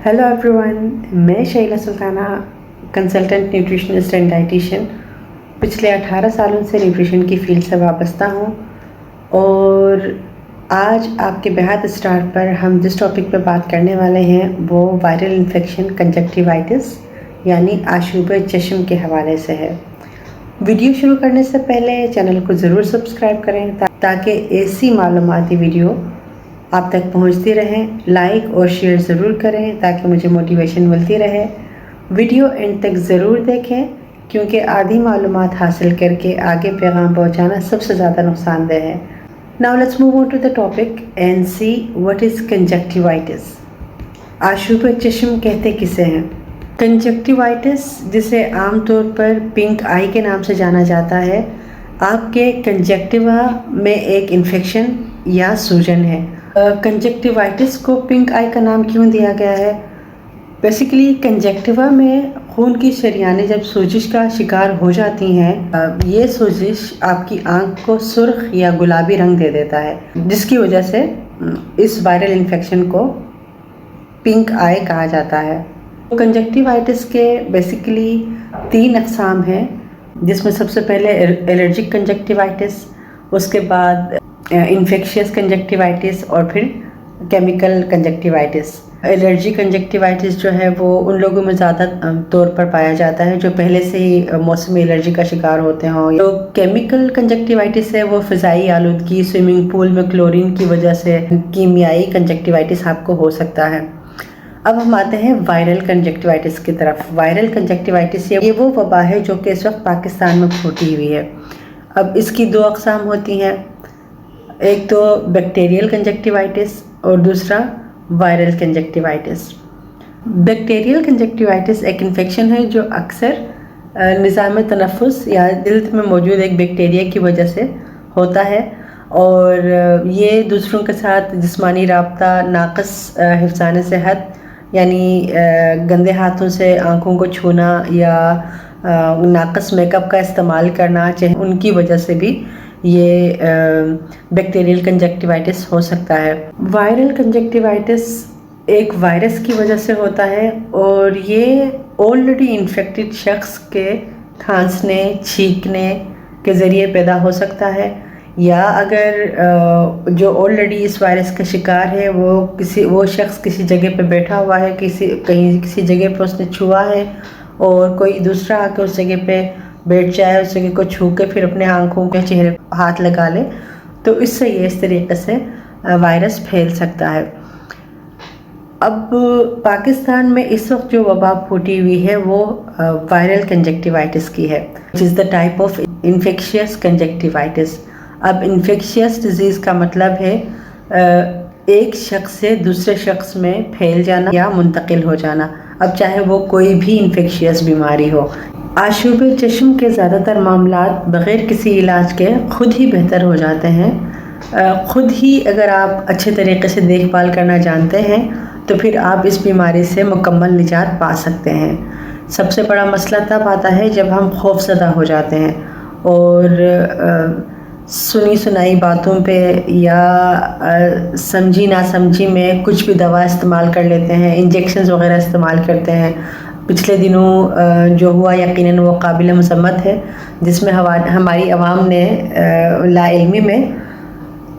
Hello everyone, मैं Shaila Sultana, consultant nutritionist and dietitian. पिछले 18 सालों से न्यूट्रिशन की फील्ड से वाबस्ता हूँ और आज आपके बेहद स्टार्ट पर हम जिस टॉपिक पर बात करने वाले हैं वो वायरल इन्फेक्शन कंजक्टिवाइटिस यानी आशूब चश्म के हवाले से है। वीडियो शुरू करने से पहले चैनल को ज़रूर सब्सक्राइब करें ताकि ऐसी मालूमाती वीडियो आप तक पहुंचती रहें। लाइक और शेयर ज़रूर करें ताकि मुझे मोटिवेशन मिलती रहे। वीडियो एंड तक ज़रूर देखें क्योंकि आधी मालूमात हासिल करके आगे पैगाम पहुंचाना सबसे ज़्यादा नुकसानदेह है। Now let's move on to the topic and see what is conjunctivitis. आशूब चश्म कहते किसे हैं? कंजक्टिवाइटिस, जिसे आमतौर पर पिंक आई के नाम से जाना जाता है, आपके कंजक्टिवा में एक इन्फेक्शन या सूजन है। कंजक्टिवाइटिस को पिंक आई का नाम क्यों दिया गया है? बेसिकली कंजक्टिवा में खून की शरियानें जब सोजिश का शिकार हो जाती हैं, ये सोजिश आपकी आंख को सुर्ख या गुलाबी रंग दे देता है, जिसकी वजह से इस वायरल इन्फेक्शन को पिंक आई कहा जाता है। कंजक्टिवाइटिस के बेसिकली 3 अक़साम हैं, जिसमें सबसे पहले एलर्जिक कंजक्टिवाइटिस, उसके बाद इन्फेक्शियस कंजक्टिवाइटिस और फिर केमिकल कंजक्टिवाइटिस। एलर्जी कंजक्टिवाइटिस जो है वो उन लोगों में ज़्यादा तौर पर पाया जाता है जो पहले से ही मौसमी एलर्जी का शिकार होते हों। तो केमिकल कंजक्टिवाइटिस है वो फ़िज़ाई आलूदगी, स्विमिंग पूल में क्लोरीन की वजह से कीमियाई कंजक्टिवाइटिस आपको हो सकता है। अब हम आते हैं वायरल कंजक्टिवाइटिस की तरफ। वायरल कंजक्टिवाइटिस ये वो वबा है जो कि इस वक्त पाकिस्तान में फूटी हुई है। अब इसकी 2 अक़साम होती हैं, एक तो बैक्टीरियल कंजक्टिवाइटिस और दूसरा वायरल कंजक्टिवाइटिस। बैक्टीरियल कंजक्टिवाइटिस एक इन्फेक्शन है जो अक्सर निज़ाम तनफ़ुस या दिल में मौजूद एक बैक्टीरिया की वजह से होता है और ये दूसरों के साथ जिस्मानी राब्ता, नाक़िस हिफ़्ज़ान सेहत यानी गंदे हाथों से आँखों को छूना या नाक़िस मेकअप का इस्तेमाल करना, चाहे उनकी वजह से भी ये बैक्टीरियल कंजक्टिवाइटिस हो सकता है। वायरल कंजक्टिवाइटिस एक वायरस की वजह से होता है और ये ऑलरेडी इन्फेक्टेड शख्स के खांसने, छींकने के ज़रिए पैदा हो सकता है, या अगर जो ऑलरेडी इस वायरस का शिकार है वो शख्स किसी जगह पे बैठा हुआ है, किसी जगह पे उसने छुआ है और कोई दूसरा आकर उस जगह पे बैठ जाए, उस जगह को छू के फिर अपने आँखों के चेहरे पर हाथ लगा ले, तो इससे ये इस तरीके से वायरस फैल सकता है। अब पाकिस्तान में इस वक्त जो वबा फूटी हुई है वो वायरल कंजक्टिवाइटिस की है, which is the type of infectious conjunctivitis. अब इन्फेक्शियस डिजीज़ का मतलब है एक शख्स से दूसरे शख्स में फैल जाना या मुंतकिल हो जाना, अब चाहे वो कोई भी इन्फेक्शियस बीमारी हो। आशूब चश्म के ज़्यादातर मामलात बग़ैर किसी इलाज के ख़ुद ही बेहतर हो जाते हैं। ख़ुद ही अगर आप अच्छे तरीके से देखभाल करना जानते हैं तो फिर आप इस बीमारी से मुकम्मल निजात पा सकते हैं। सबसे बड़ा मसला तब आता है जब हम खौफज़दा हो जाते हैं और सुनी सुनाई बातों पे या समझी ना समझी में कुछ भी दवा इस्तेमाल कर लेते हैं, इंजेक्शंस वग़ैरह इस्तेमाल करते हैं। पिछले दिनों जो हुआ यकीनन वो काबिल मसम्मत है, जिसमें हमारी आवाम ने लाइल्मी में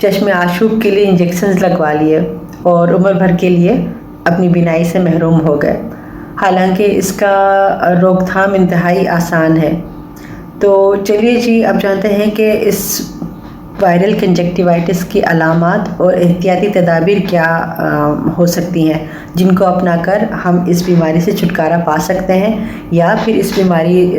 चश्मे आशूब के लिए इंजेक्शंस लगवा लिए और उम्र भर के लिए अपनी बीनाई से महरूम हो गए। हालांकि इसका रोकथाम इंतहाई आसान है। तो चलिए जी, अब जानते हैं कि इस वायरल कंजक्टिवाइटिस की अलामात और एहतियाती तदाबीर क्या हो सकती हैं जिनको अपनाकर हम इस बीमारी से छुटकारा पा सकते हैं या फिर इस बीमारी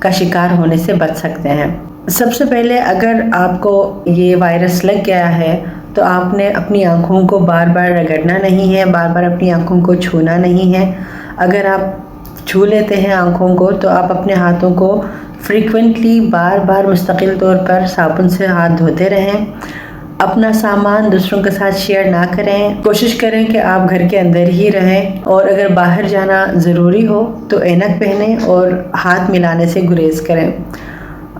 का शिकार होने से बच सकते हैं। सबसे पहले अगर आपको ये वायरस लग गया है तो आपने अपनी आँखों को बार बार रगड़ना नहीं है, बार बार अपनी आँखों को छूना नहीं है। अगर आप छू लेते हैं आँखों को तो आप अपने हाथों को फ्रीक्वेंटली बार बार मुस्तकिल तौर पर साबुन से हाथ धोते रहें। अपना सामान दूसरों के साथ शेयर ना करें। कोशिश करें कि आप घर के अंदर ही रहें और अगर बाहर जाना ज़रूरी हो तो ऐनक पहनें और हाथ मिलाने से गुरेज करें।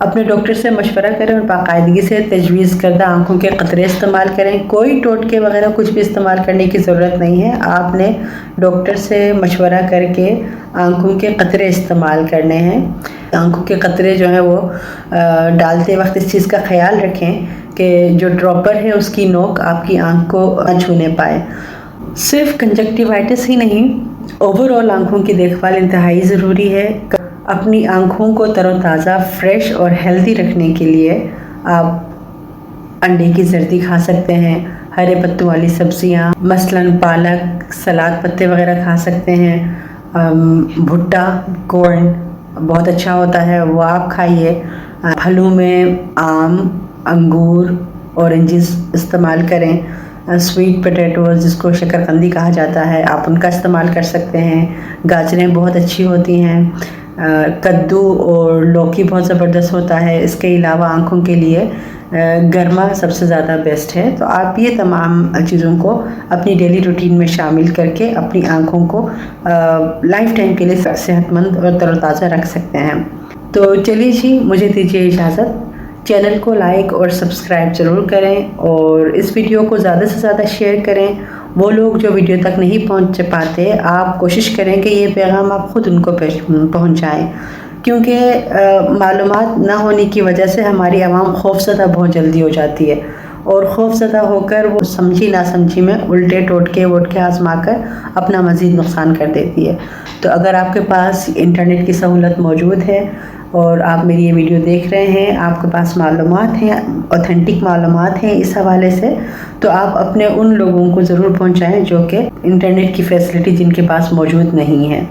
अपने डॉक्टर से मशवरा करें और बाकायदगी से तजवीज़ करदा आँखों के क़तरे इस्तेमाल करें। कोई टोटके वगैरह कुछ भी इस्तेमाल करने की ज़रूरत नहीं है। आपने डॉक्टर से मशवरा करके आँखों के क़तरे इस्तेमाल करने हैं। आँखों के क़तरे जो हैं वो डालते वक्त इस चीज़ का ख़याल रखें कि जो ड्रॉपर है उसकी नोक आपकी आँख को न छूने पाए। सिर्फ कंजक्टिवाइटिस ही नहीं, ओवरऑल आँखों की देखभाल इंतहाई ज़रूरी है। अपनी आँखों को तरोताज़ा, फ्रेश और हेल्दी रखने के लिए आप अंडे की जर्दी खा सकते हैं, हरे पत्तों वाली सब्जियां मसलन पालक, सलाद पत्ते वगैरह खा सकते हैं। भुट्टा, कॉर्न बहुत अच्छा होता है, वो आप खाइए। फलों में आम, अंगूर, ऑरेंजेस इस्तेमाल करें। स्वीट पोटैटोज़ जिसको शकरकंदी कहा जाता है, आप उनका इस्तेमाल कर सकते हैं। गाजरें बहुत अच्छी होती हैं। कद्दू और लौकी बहुत ज़बरदस्त होता है। इसके अलावा आँखों के लिए गरमा सबसे ज़्यादा बेस्ट है। तो आप ये तमाम चीज़ों को अपनी डेली रूटीन में शामिल करके अपनी आँखों को लाइफ टाइम के लिए सेहतमंद और तरोताज़ा रख सकते हैं। तो चलिए जी, मुझे दीजिए इजाज़त। चैनल को लाइक और सब्सक्राइब ज़रूर करें और इस वीडियो को ज़्यादा से ज़्यादा शेयर करें। वो लोग जो वीडियो तक नहीं पहुंच पाते, आप कोशिश करें कि ये पैगाम आप ख़ुद उनको पहुंचाएं, क्योंकि मालूमात ना होने की वजह से हमारी आवाम खौफज़दा बहुत जल्दी हो जाती है और खौफज़दा होकर वो समझी ना समझी में उल्टे टोटके वोटके आजमा कर अपना मज़ीद नुकसान कर देती है। तो अगर आपके पास इंटरनेट की सहूलत मौजूद है और आप मेरी ये वीडियो देख रहे हैं, आपके पास मालूमात हैं, ऑथेंटिक मालूमात हैं इस हवाले से, तो आप अपने उन लोगों को ज़रूर पहुंचाएं जो कि इंटरनेट की फैसिलिटी जिनके पास मौजूद नहीं है।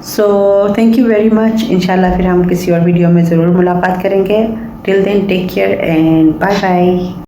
So thank you very much. इंशाल्लाह फिर हम किसी और वीडियो में ज़रूर मुलाकात करेंगे। Till then take care and bye bye.